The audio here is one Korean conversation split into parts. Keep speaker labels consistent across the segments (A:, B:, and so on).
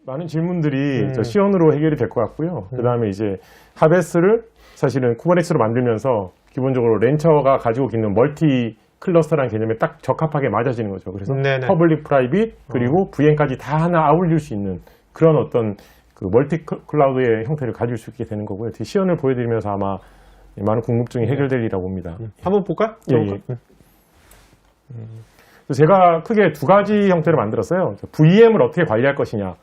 A: 많은 질문들이 저 시연으로 해결이 될 것 같고요. 그 다음에 이제 하베스를 사실은 쿠버네티스로 만들면서 기본적으로 렌처가 가지고 있는 멀티 클러스터라는 개념에 딱 적합하게 맞아지는 거죠. 그래서
B: 네네.
A: 퍼블릭 프라이빗 그리고 VM까지 다 하나 아울릴 수 있는 그런 어떤 그 멀티 클라우드의 형태를 가질 수 있게 되는 거고요. 시연을 보여드리면서 아마 많은 궁금증이 해결될 일이라고 봅니다.
B: 한번 볼까요?
A: 예, 예. 제가 크게 두 가지 형태를 만들었어요. VM을 어떻게 관리할 것이냐,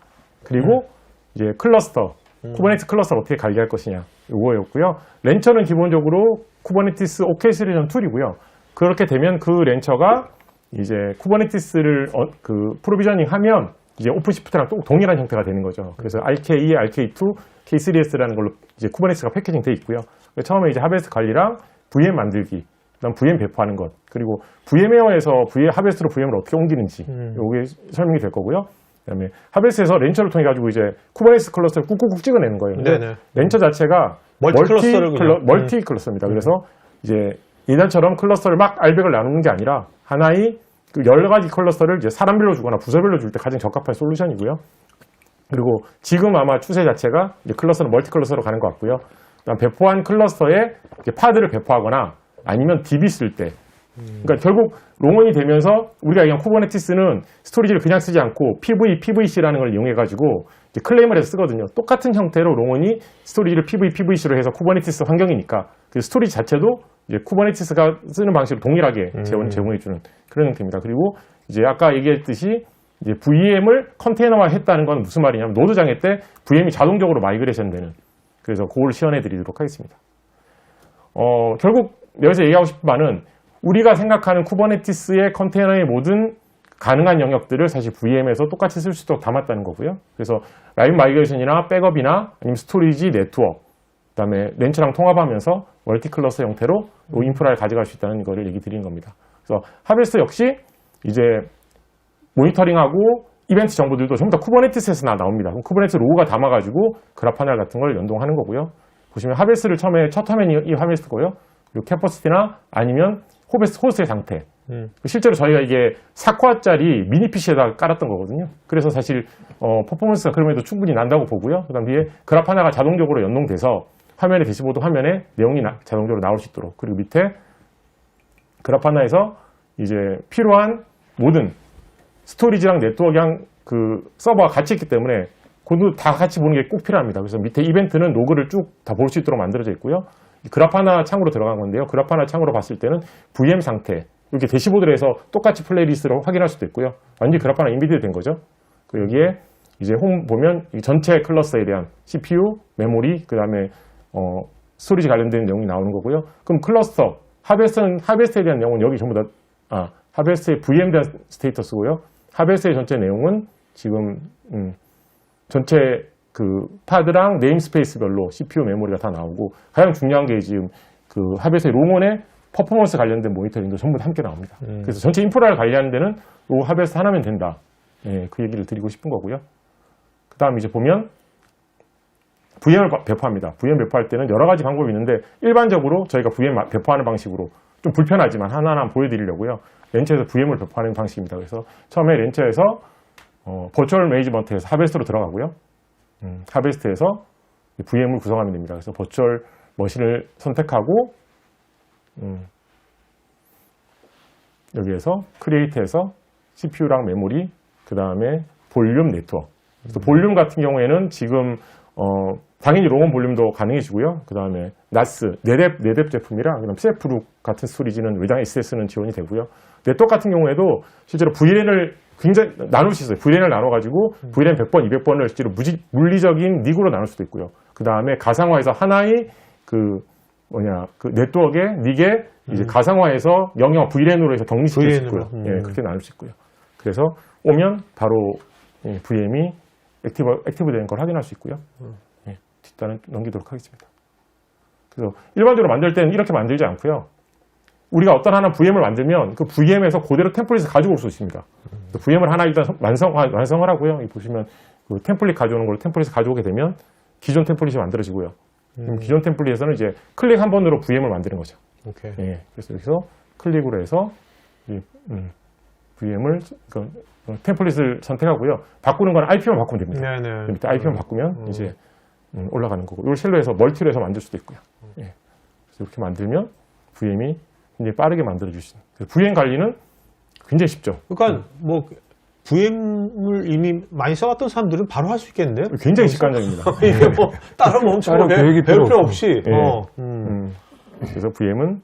A: 그리고 이제 클러스터, 쿠버네티스 클러스터를 어떻게 관리할 것이냐, 이거였고요. 렌처는 기본적으로 쿠버네티스 오케스트레이션 툴이고요. 그렇게 되면 그 렌처가 이제 쿠버네티스를 그 프로비저닝 하면 이제 오픈시프트랑 또 동일한 형태가 되는 거죠. 그래서 RK2, RK2, K3S라는 걸로 이제 쿠버네티스가 패키징 돼 있고요. 처음에 이제 하베스트 관리랑 VM 만들기, 그다음 VM 배포하는 것, 그리고 VM웨어에서 하베스트로 VM을 어떻게 옮기는지 이게 설명이 될 거고요. 그다음에 하베스트에서 렌처를 통해 가지고 이제 쿠버네티스 클러스터를 꾹꾹꾹 찍어내는 거예요.
B: 네네.
A: 렌처 자체가 멀티 클러스터입니다. 그래서 이제 예전처럼 클러스터를 막 알백을 나누는 게 아니라 하나의 그 여러 가지 클러스터를 이제 사람별로 주거나 부서별로 줄 때 가장 적합한 솔루션이고요. 그리고 지금 아마 추세 자체가 이제 클러스터는 멀티 클러스터로 가는 것 같고요. 그다음 배포한 클러스터에 이제 파드를 배포하거나 아니면 DB 쓸 때, 그러니까 결국 롱원이 되면서 우리가 얘기한 쿠버네티스는 스토리지를 그냥 쓰지 않고 PVC라는 걸 이용해가지고 이제 클레임을 해서 쓰거든요. 똑같은 형태로 롱원이 스토리지를 PVC로 해서 쿠버네티스 환경이니까 그 스토리지 자체도 이제 쿠버네티스가 쓰는 방식으로 동일하게 제공해주는 그런 형태입니다. 그리고 이제 아까 얘기했듯이 이제 VM을 컨테이너화했다는 건 무슨 말이냐면 노드 장애 때 VM이 자동적으로 마이그레이션 되는, 그래서 그걸 시연해 드리도록 하겠습니다. 결국 여기서 얘기하고 싶은 바는 우리가 생각하는 쿠버네티스의 컨테이너의 모든 가능한 영역들을 사실 VM에서 똑같이 쓸 수 있도록 담았다는 거고요. 그래서 라이브 마이그레이션이나 백업이나 아니면 스토리지, 네트워크, 그다음에 렌처랑 통합하면서 멀티 클러스 형태로 인프라를 가져갈 수 있다는 거를 얘기 드리는 겁니다. 그래서 하베스트 역시 이제 모니터링하고 이벤트 정보들도 전부 다 쿠버네티스에서 나옵니다. 쿠버네티스 로고가 담아가지고 그래파널 같은 걸 연동하는 거고요. 보시면 하베스트를 처음에 첫 화면이 이 하베스트고요. 그리고 캐퍼시티나 아니면 호스트의 상태. 실제로 저희가 이게 4코어짜리 미니 PC에다 깔았던 거거든요. 그래서 사실 퍼포먼스가 그럼에도 충분히 난다고 보고요. 그다음 뒤에 그래프 하나가 자동적으로 연동돼서 화면에 대시보드 화면에 내용이 자동적으로 나올 수 있도록, 그리고 밑에 그래프 하나에서 이제 필요한 모든 스토리지랑 네트워크랑 그 서버가 같이 있기 때문에 그것도 다 같이 보는 게 꼭 필요합니다. 그래서 밑에 이벤트는 로그를 쭉 다 볼 수 있도록 만들어져 있고요. 그래프 하나 창으로 들어간 건데요. 그래프 하나 창으로 봤을 때는 VM 상태, 이렇게 대시보드를 해서 똑같이 플레이리스트로 확인할 수도 있고요. 완전히 그래프 하나 인비디드 된 거죠. 그 여기에 이제 홈 보면 이 전체 클러스터에 대한 CPU, 메모리, 그 다음에 스토리지 관련된 내용이 나오는 거고요. 그럼 클러스터, 하베스트에 대한 내용은 여기 전부 다, 하베스트의 VM에 대한 스테이터스고요. 하베스트의 전체 내용은 지금, 전체 그 파드랑 네임스페이스별로 CPU, 메모리가 다 나오고, 가장 중요한 게 지금 그 하베스트의 롱원의 퍼포먼스 관련된 모니터링도 전부 다 함께 나옵니다. 그래서 전체 인프라를 관리하는 데는 요 하베스트 하나면 된다. 예, 그 얘기를 드리고 싶은 거고요. 그 다음 이제 보면 VM을 배포합니다. VM 배포할 때는 여러 가지 방법이 있는데 일반적으로 저희가 VM 배포하는 방식으로 좀 불편하지만 하나하나 보여드리려고요. 렌처에서 VM을 배포하는 방식입니다. 그래서 처음에 렌처에서 버추얼 매니지먼트에서 하베스트로 들어가고요. 하베스트에서 VM을 구성하면 됩니다. 그래서 버추얼 머신을 선택하고 여기에서 크리에이트에서 CPU랑 메모리, 그 다음에 볼륨, 네트워크. 그래서 볼륨 같은 경우에는 지금 당연히 롱원 볼륨도 가능해지고요. 그 다음에 나스, 네뎁 제품이랑 그다음 CF룩 같은 스토리지는 외장 SS는 지원이 되고요. 네트워크 같은 경우에도 실제로 VLAN을 굉장히 나눌 수 있어요. VLAN을 나눠가지고 VLAN 100번, 200번을 실제로 물리적인 닉으로 나눌 수도 있고요. 그 다음에 가상화해서 하나의 그 네트워크의 닉에 이제 가상화해서 영역 VLAN으로 해서 격리시킬 수 있고요. 예, 그렇게 나눌 수 있고요. 그래서 오면 바로 VM이 액티브 되는 걸 확인할 수 있고요. 예, 뒷단을 넘기도록 하겠습니다. 그래서 일반적으로 만들 때는 이렇게 만들지 않고요. 우리가 어떤 하나 VM을 만들면 그 VM에서 그대로 템플릿을 가지고 올 수 있습니다. VM을 하나 일단 완성을 하고요. 여기 보시면 그 템플릿 가져오는 걸로 템플릿을 가져오게 되면 기존 템플릿이 만들어지고요. 기존 템플릿에서는 이제 클릭 한 번으로 VM을 만드는 거죠.
B: 오케이.
A: 예, 그래서 여기서 클릭으로 해서 VM을 템플릿을 선택하고요. 바꾸는 건 IP만 바꾸면 됩니다.
B: 네네.
A: 밑에 IP만 바꾸면 이제 올라가는 거고. 이걸 쉘로 해서 멀티로 해서 만들 수도 있고요. 예. 그래서 이렇게 만들면 VM이 굉장히 빠르게 만들어줄 수 있는. VM 관리는 굉장히 쉽죠.
B: 그러니까 뭐 VM을 이미 많이 써왔던 사람들은 바로 할 수 있겠는데요?
A: 굉장히 직관적입니다.
B: 이게 뭐 따로 멈추고
C: 따로 계획이
B: 배울 필요
C: 필요
B: 없이.
A: 예. 그래서 VM은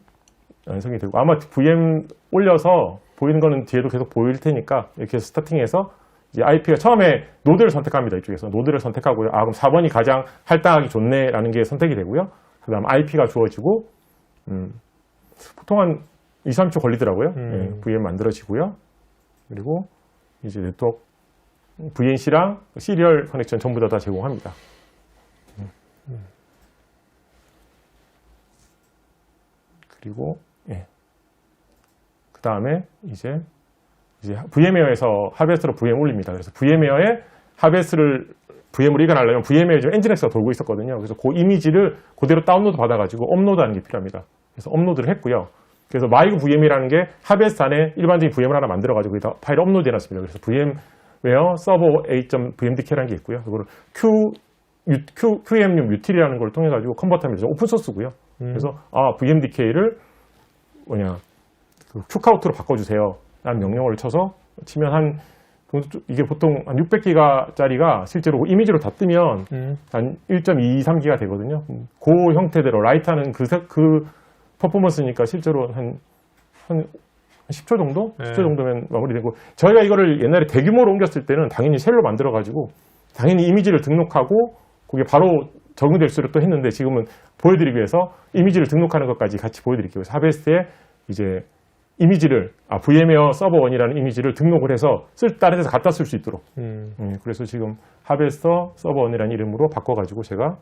A: 완성이 되고 아마 VM 올려서 보이는 거는 뒤에도 계속 보일 테니까 이렇게 해서 스타팅해서 이제 IP가 처음에 노드를 선택합니다. 이쪽에서 노드를 선택하고요. 아 그럼 4번이 가장 할당하기 좋네라는 게 선택이 되고요. 그다음 IP가 주어지고 보통 한 2, 3초 걸리더라고요. 예, VM 만들어지고요. 그리고 이제 네트워크 VNC랑 시리얼 커넥션 전부 다 제공합니다. 그리고 그 다음에 이제 VM웨어에서 하베스트로 VM 올립니다. 그래서 VM웨어에 하베스트를 VM으로 이관하려면 VM웨어에 좀 엔진엑스가 돌고 있었거든요. 그래서 그 이미지를 그대로 다운로드 받아가지고 업로드하는 게 필요합니다. 그래서 업로드를 했고요. 그래서 마이그 VM이라는 게 하베스트 안에 일반적인 VM을 하나 만들어가지고 거기다 파일을 업로드 해놨습니다. 그래서 VM웨어 서버 a.vmdk라는 게 있고요. 그거를 QEMU util이라는 걸 통해 가지고 컨버트하면 오픈 소스고요. 그래서 VMDK를 큐카우트로 바꿔주세요. 라는 명령어를 쳐서 치면 이게 보통 한 600기가짜리가 실제로 이미지로 다 뜨면 한 1.23기가 되거든요. 그 형태대로 라이트하는 그 퍼포먼스니까 실제로 한 10초 정도? 10초 정도면 마무리되고 저희가 이거를 옛날에 대규모로 옮겼을 때는 당연히 쉘로 만들어가지고 당연히 이미지를 등록하고 그게 바로 적용될 수를 또 했는데 지금은 보여드리기 위해서 이미지를 등록하는 것까지 같이 보여드릴게요. 그래서 하베스트에 이제 이미지를 VM웨어 서버 1이라는 이미지를 등록을 해서 다른 데서 갖다 쓸 수 있도록 그래서 지금 하베스트 서버 1이라는 이름으로 바꿔가지고 제가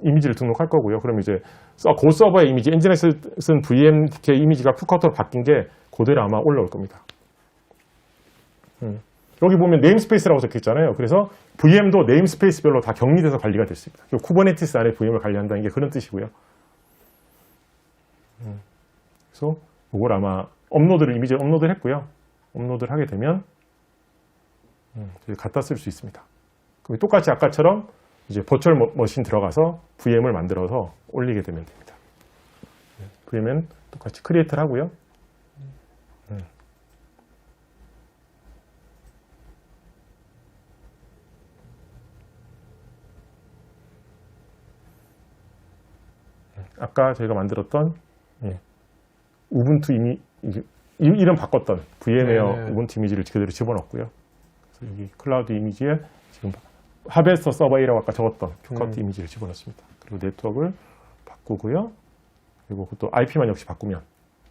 A: 이미지를 등록할 거고요. 그럼 이제 그 서버의 이미지 엔진엑스 쓴 VMDK 이미지가 큐카우터로 바뀐 게 그대로 아마 올라올 겁니다. 여기 보면 네임스페이스라고 적혀 있잖아요. 그래서 VM도 네임스페이스별로 다 격리돼서 관리가 됐습니다. 쿠버네티스 안에 VM을 관리한다는 게 그런 뜻이고요. 그래서 이걸 아마 이미지를 업로드를 했고요. 업로드를 하게 되면 갖다 쓸 수 있습니다. 그럼 똑같이 아까처럼 이제 버추얼 머신 들어가서 VM을 만들어서 올리게 되면 됩니다. VM은 똑같이 크리에이트를 하고요. 아까 저희가 만들었던 우분투 이름 바꿨던 VM웨어 우분투 이미지를 그대로 집어넣고요. 그래서 여기 클라우드 이미지에 지금 하베스터 서버 A라고 아까 적었던 큐카우트 이미지를 집어넣습니다. 그리고 네트워크를 바꾸고요. 그리고 또 IP만 역시 바꾸면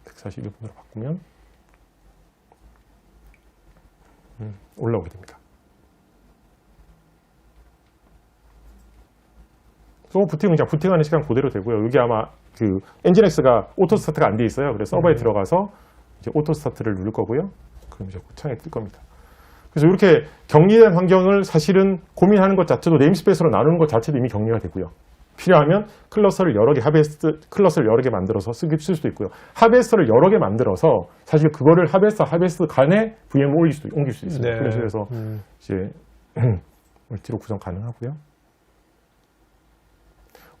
A: 141번으로 바꾸면 올라오게 됩니다. 또 부팅하는 시간 그대로 되고요. 여기 아마 그 엔진엑스가 오토 스타트가 안 돼 있어요. 그래서 서버에 들어가서 이제 오토 스타트를 누를 거고요. 그럼 이제 창에 뜰 겁니다. 그래서 이렇게 격리된 환경을 사실은 고민하는 것 자체도 네임스페이스로 나누는 것 자체도 이미 격리가 되고요. 필요하면 클러스터를 여러 개 클러스터를 여러 개 만들어서 쓸 수도 있고요. 하베스터를 여러 개 만들어서 사실 그거를 하베스터 간에 VM을 옮길 수 있어요. 그래서 이제 멀티로 구성 가능하고요.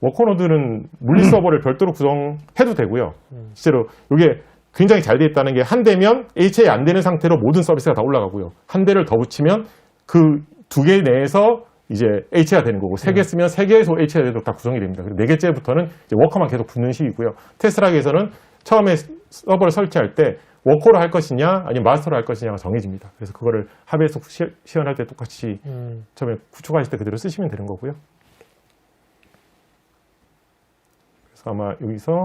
A: 워커노드는 물리 서버를 별도로 구성해도 되고요. 실제로 이게 굉장히 잘 되어 있다는 게 한 대면 HA 안 되는 상태로 모든 서비스가 다 올라가고요. 한 대를 더 붙이면 그 두 개 내에서 이제 HA가 되는 거고 세 개 쓰면 세 개에서 HA가 되도록 다 구성이 됩니다. 그리고 네 개째부터는 이제 워커만 계속 붙는 식이고요. 테슬라에서는 처음에 서버를 설치할 때 워커로 할 것이냐 아니면 마스터로 할 것이냐가 정해집니다. 그래서 그거를 하베에서 시연할 때 똑같이 처음에 구축하실 때 그대로 쓰시면 되는 거고요. 그래서 아마 여기서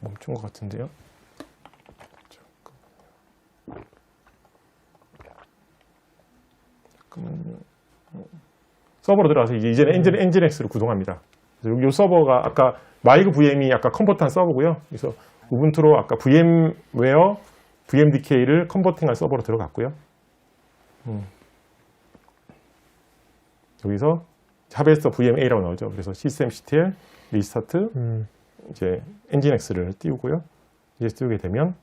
A: 멈춘 것 같은데요. 잠깐만요. 서버로 들어가서 이제는 엔진엑스를 구동합니다. 그래서 이 서버가 아까 마이그 VM이 아까 컨버트한 서버고요. 그래서 우분투로 아까 VM웨어 VMDK를 컨버팅한 서버로 들어갔고요. 여기서 하베스터 VMA라고 나오죠. 그래서 시스템 CTL 리스타트 이제 엔진X를 띄우고요. 이제 띄우게 되면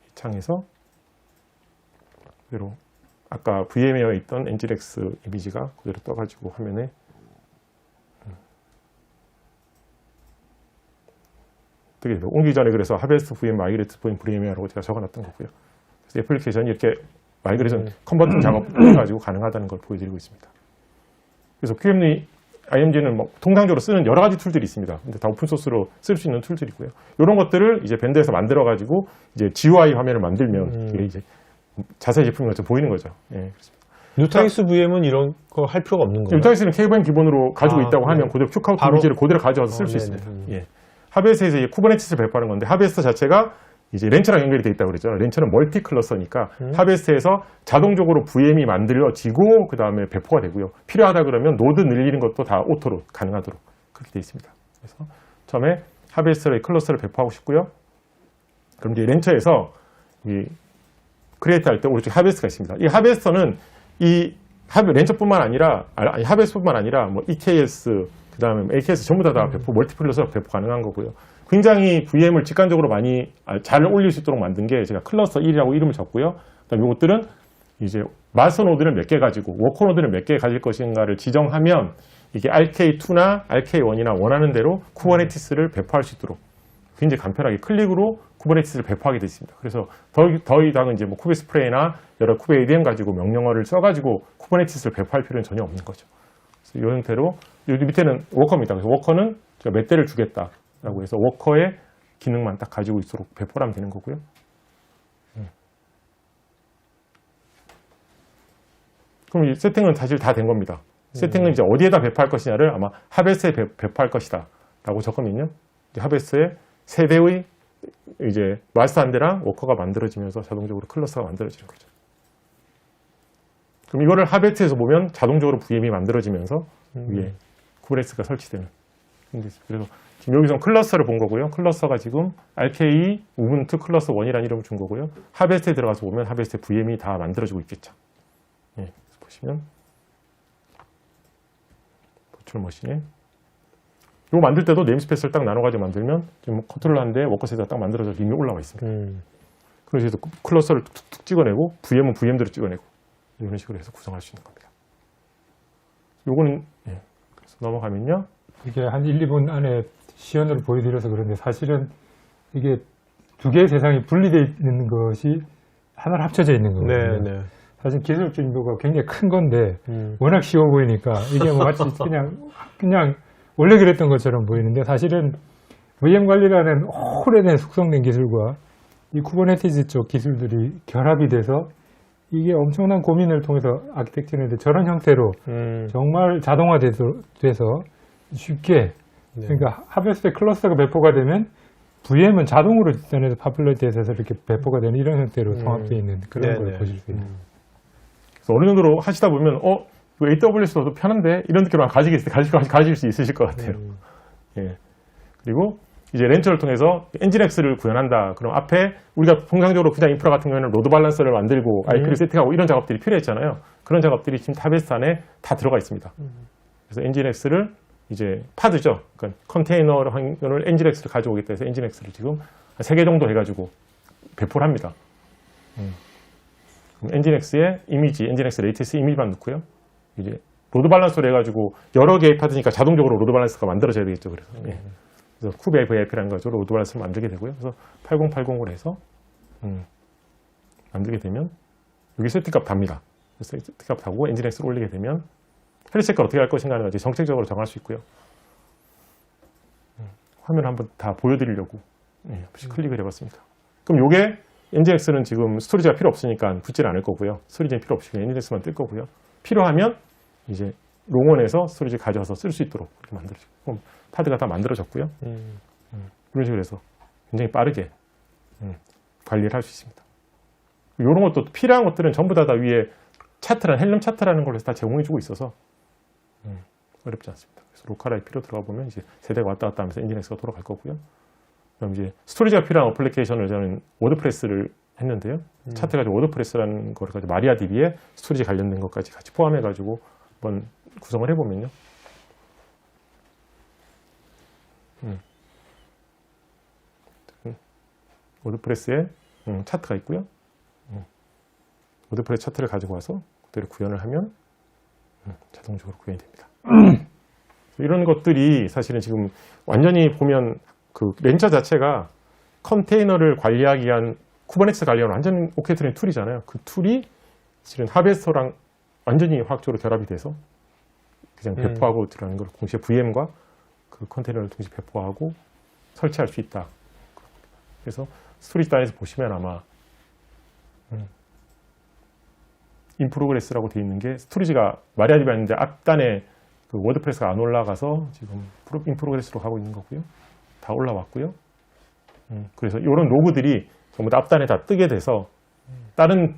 A: 이 창에서 그대로 아까 VM웨어에 있던 엔진X 이미지가 그대로 떠가지고 화면에 뜨게 됩니다. 옮기기 전에 그래서 하베스트 VM 마이그레이트 VM VM웨어라고 제가 적어놨던 거고요. 그래서 애플리케이션이 이렇게 마이그레이션 컨버팅 작업을 해가지고 가능하다는 걸 보여드리고 있습니다. 그래서 QEMU, IMG는 뭐 통상적으로 쓰는 여러 가지 툴들이 있습니다. 근데 다 오픈소스로 쓸 수 있는 툴들이고요. 이런 것들을 이제 밴드에서 만들어가지고 이제 GUI 화면을 만들면 이게 이제 자사의 제품이 같이 보이는 거죠. 예, 그렇습니다.
B: 뉴타닉스 VM은 이런 거 할 필요가 없는 거예요?
A: 뉴타닉스는 KVM 기본으로 가지고 있다고
B: 네.
A: 하면 그대로 큐카우트
B: 바로?
A: 이미지를 그대로 가져와서 쓸 수 있습니다. 예. 하베스트에서 쿠버네티스를 배포하는 건데 하베스트 자체가 이제 렌처랑 연결이 돼 있다고 그랬잖아요. 렌처는 멀티 클러스터니까 하베스트에서 자동적으로 VM이 만들어지고 그 다음에 배포가 되고요. 필요하다 그러면 노드 늘리는 것도 다 오토로 가능하도록 그렇게 돼 있습니다. 그래서 처음에 하베스트의 클러스터를 배포하고 싶고요. 그럼 이제 렌처에서 이 크리에이트 할 때 오른쪽에 하베스트가 있습니다. 이 하베스트는 이 렌처뿐만 아니라 하베스트뿐만 아니라 뭐 EKS 그 다음에 AKS 전부 다 배포, 멀티플러스로 배포 가능한 거고요. 굉장히 VM을 직관적으로 많이 잘 올릴 수 있도록 만든 게 제가 클러스터 1이라고 이름을 줬고요. 그다음에 이것들은 이제 마스터 노드를 몇 개 가지고 워커 노드를 몇 개 가질 것인가를 지정하면 이게 RK2나 RK1이나 원하는 대로 쿠버네티스를 배포할 수 있도록 굉장히 간편하게 클릭으로 쿠버네티스를 배포하게 되어 있습니다. 그래서 더 이상은 이제 뭐 쿠베스프레이나 여러 쿠베 ADM 가지고 명령어를 써가지고 쿠버네티스를 배포할 필요는 전혀 없는 거죠. 그래서 이 형태로 여기 밑에는 워커입니다. 그래서 워커는 제가 몇 대를 주겠다라고 해서 워커의 기능만 딱 가지고 있도록 배포를 하면 되는 거고요. 그럼 이 세팅은 사실 다 된 겁니다. 세팅은 이제 어디에다 배포할 것이냐를 아마 하베스트에 배포할 것이다 라고 적으면요. 하베스트에 세 대의 이제 마스터 한 대랑 워커가 만들어지면서 자동적으로 클러스터가 만들어지는 거죠. 그럼 이거를 하베스트에서 보면 자동적으로 VM이 만들어지면서 위에 쿠버네티스가 설치되는. 그래서 지금 여기서 클러스터를 본 거고요. 클러스터가 지금 RKE 우분투 클러스터 1이라는 이름을 준 거고요. 하베스트에 들어가서 보면 하베스트 VM이 다 만들어지고 있겠죠. 예, 그래서 보시면 버추얼 머신에 이거 만들 때도 네임스페이스를 딱 나눠가지고 만들면 지금 컨트롤 하는데 워커셋이 딱 만들어져서 이미 올라와 있습니다. 그래서 클러스터를 툭툭 찍어내고 VM은 VM대로 찍어내고 이런 식으로 해서 구성할 수 있는 겁니다. 요거는 예, 그래서 넘어가면요.
C: 이게 한 1, 2분 안에 시연으로 보여드려서 그런데 사실은 이게 두 개의 세상이 분리되어 있는 것이 하나로 합쳐져 있는 거거든요.
B: 네, 네.
C: 사실 기술 진보가 굉장히 큰 건데 워낙 쉬워 보이니까 이게 뭐 마치 그냥 원래 그랬던 것처럼 보이는데 사실은 VM 관리라는 오래된 숙성된 기술과 이 쿠버네티스 쪽 기술들이 결합이 돼서 이게 엄청난 고민을 통해서 아키텍처인데 저런 형태로 정말 자동화돼서 쉽게 그러니까 하베스트 클러스터가 배포가 되면 VM은 자동으로 전에서 파퓰러티에서 이렇게 배포가 되는 이런 형태로 통합되어 있는 그런 걸 보실 수 있는.
A: 그래서 어느 정도로 하시다 보면 AWS도 편한데 이런 느낌으로 가질 수 있으실 것 같아요. 예. 그리고 이제 렌처를 통해서 엔진X를 구현한다. 그럼 앞에 우리가 통상적으로 그냥 인프라 같은 경우에는 로드 밸런서를 만들고 IP를 세팅하고 이런 작업들이 필요했잖아요. 그런 작업들이 지금 하베스트 안에 다 들어가 있습니다. 그래서 엔진X를 이제 파드죠. 그러니까 컨테이너 환경을 엔진X를 가져오겠다 해서 엔진X를 지금 한 3개 정도 해가지고 배포를 합니다. 엔진X의 이미지, 엔진X 레이티스 이미지만 넣고요. 이제 로드 밸런서를 해가지고 여러 개의 파드니까 자동적으로 로드 밸런서가 만들어져야 되겠죠. 그래서, 예. 그래서 쿠베 VIP라는 거죠. 로드 밸런서를 만들게 되고요. 그래서 8080으로 해서 만들게 되면 여기 세팅값 답니다. 세팅값 하고 엔진X를 올리게 되면 헬스체크를 어떻게 할 것인가 하는 걸 정책적으로 정할 수 있고요. 화면 한번 다 보여드리려고 클릭을 해봤습니다. 그럼 이게 엔진X는 지금 스토리지가 필요 없으니까 붙지는 않을 거고요. 스토리지는 필요 없으니까 엔진X만 뜰 거고요. 필요하면 이제 롱원에서 스토리지 가져와서 쓸 수 있도록 이렇게 만들어지고 그럼 파드가 다 만들어졌고요. 이런 식으로 해서 굉장히 빠르게 관리를 할 수 있습니다. 이런 것도 필요한 것들은 전부 다 위에 차트란 헬름 차트라는 걸로 해서 다 제공해주고 있어서 어렵지 않습니다. 그래서 로컬 IP로 들어가 보면 이제 세대가 왔다 갔다 하면서 엔진X가 돌아갈 거고요. 그럼 이제 스토리지가 필요한 어플리케이션을 저는 워드프레스를 했는데요. 차트 가지고 워드프레스라는 걸 가지고 마리아DB에 스토리지 관련된 것까지 같이 포함해가지고 한번 구성을 해보면요. 워드프레스에 차트가 있고요. 워드프레스 차트를 가지고 와서 그대로 구현을 하면 자동적으로 구현이 됩니다. 이런 것들이 사실은 지금 완전히 보면 그 렌처 자체가 컨테이너를 관리하기 위한 쿠버네티스 관리하는 완전 오케스트레이션 툴이잖아요. 그 툴이 실은 하베스터랑 완전히 화학적으로 결합이 돼서 그냥 배포하고 들어가는 걸 동시에 VM과 그 컨테이너를 동시에 배포하고 설치할 수 있다. 그래서 스토리지 단에서 보시면 아마 인프로그레스라고 되어 있는 게 스토리지가 마리아집이 있는데 앞단에 그 워드프레스가 안 올라가서 지금 인프로그레스로 가고 있는 거고요. 다 올라왔고요. 그래서 이런 로그들이 전부 다 앞단에 다 뜨게 돼서 다른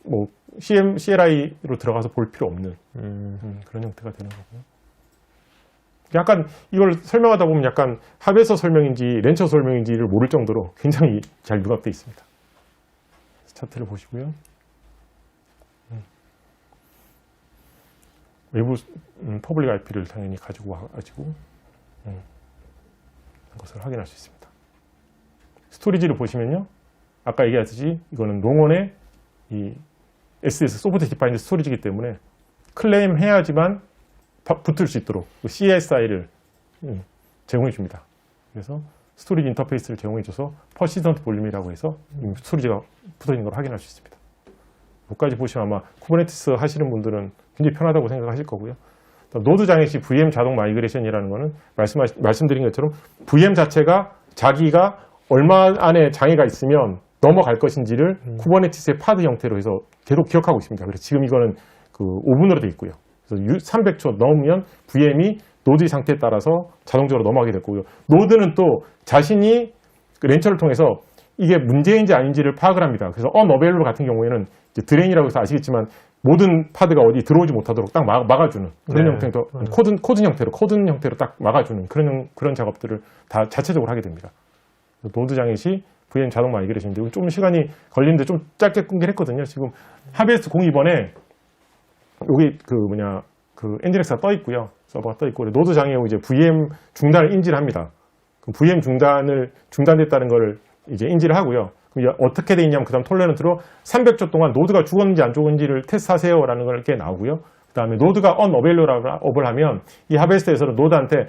A: 뭐 CLI로 들어가서 볼 필요 없는 그런 형태가 되는 거고요. 약간 이걸 설명하다 보면 약간 합에서 설명인지 렌처 설명인지를 모를 정도로 굉장히 잘 융합되어 있습니다. 차트를 보시고요. 외부 퍼블릭 IP를 당연히 가지고 와가지고 것을 확인할 수 있습니다. 스토리지를 보시면요. 아까 얘기했듯이 이거는 농원의 이 SS 소프트 디파인드 스토리지이기 때문에 클레임 해야지만 붙을 수 있도록 CSI를 제공해 줍니다. 그래서 스토리지 인터페이스를 제공해 줘서 퍼시스턴트 볼륨이라고 해서 스토리지가 붙어 있는 걸 확인할 수 있습니다. 여기까지 보시면 아마 쿠버네티스 하시는 분들은 굉장히 편하다고 생각하실 거고요. 노드 장애시 VM 자동 마이그레이션이라는 거는 말씀드린 것처럼 VM 자체가 자기가 얼마 안에 장애가 있으면 넘어갈 것인지를 쿠버네티스의 파드 형태로 해서 계속 기억하고 있습니다. 그래서 지금 이거는 그 5분으로 되어 있고요. 그래서 300초 넘으면 VM이 노드의 상태에 따라서 자동적으로 넘어가게 됐고요. 노드는 또 자신이 그 렌처를 통해서 이게 문제인지 아닌지를 파악을 합니다. 그래서 언어베일러 같은 경우에는 이제 드레인이라고 해서 아시겠지만 모든 파드가 어디 들어오지 못하도록 딱 막아주는 그런 형태로 코든 형태로 딱 막아주는 그런 작업들을 다 자체적으로 하게 됩니다. 노드 장애 시 VM 자동 마이그레이션인데 좀 시간이 걸리는데 좀 짧게 끊긴 했거든요. 지금 하베스트 02번에 여기 그 엔진엑스가 떠 있고요. 서버가 떠 있고 노드 장애 후 이제 VM 중단을 인지를 합니다. 그럼 VM 중단됐다는 걸 이제 인지를 하고요. 그럼 어떻게 돼 있냐면 그다음 톨레런트로 300초 동안 노드가 죽었는지 안 죽었는지를 테스트하세요라는 걸 이렇게 나오고요. 그다음에 노드가 unavailable을 하면 이 하베스트에서는 노드한테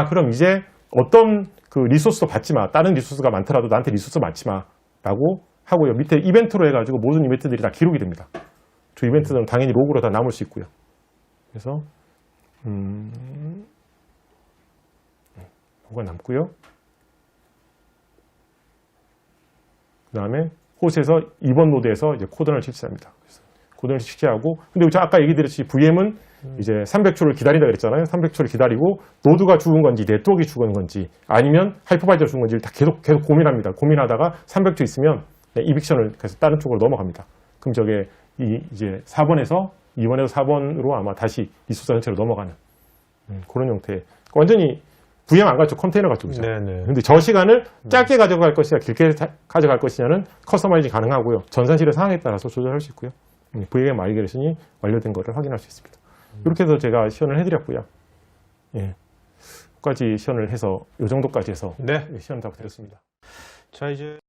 A: 그럼 이제 어떤 그 리소스도 받지 마. 다른 리소스가 많더라도 나한테 리소스 받지 마라고 하고요. 밑에 이벤트로 해가지고 모든 이벤트들이 다 기록이 됩니다. 저 이벤트들은 당연히 로그로 다 남을 수 있고요. 그래서 로그가 남고요. 그 다음에 호스에서 2번 노드에서 이제 코드를 실시합니다. 코드를 실시하고, 근데 제가 아까 얘기 드렸듯이 VM은 이제 300초를 기다린다 그랬잖아요. 300초를 기다리고 노드가 죽은 건지 네트워크가 죽은 건지 아니면 하이퍼바이저가 죽은 건지를 다 계속 고민합니다. 고민하다가 300초 있으면 이빅션을 해서 다른 쪽으로 넘어갑니다. 그럼 저게 이제 4번에서 2번에서 4번으로 아마 다시 리소스 전체로 넘어가는 그런 형태. 완전히 VM 안 가지고 컨테이너 가지고 있죠. 근데 저 시간을 짧게 가져갈 것이냐 길게 가져갈 것이냐는 커스터마이징 가능하고요. 전산실의 상황에 따라서 조절할 수 있고요. VM 마이그레이션이 완료된 것을 확인할 수 있습니다. 이렇게 해서 제가 시연을 해드렸고요. 여기까지 시연을 해서 이 정도까지 해서 시연 다 드렸습니다.
B: 자, 이제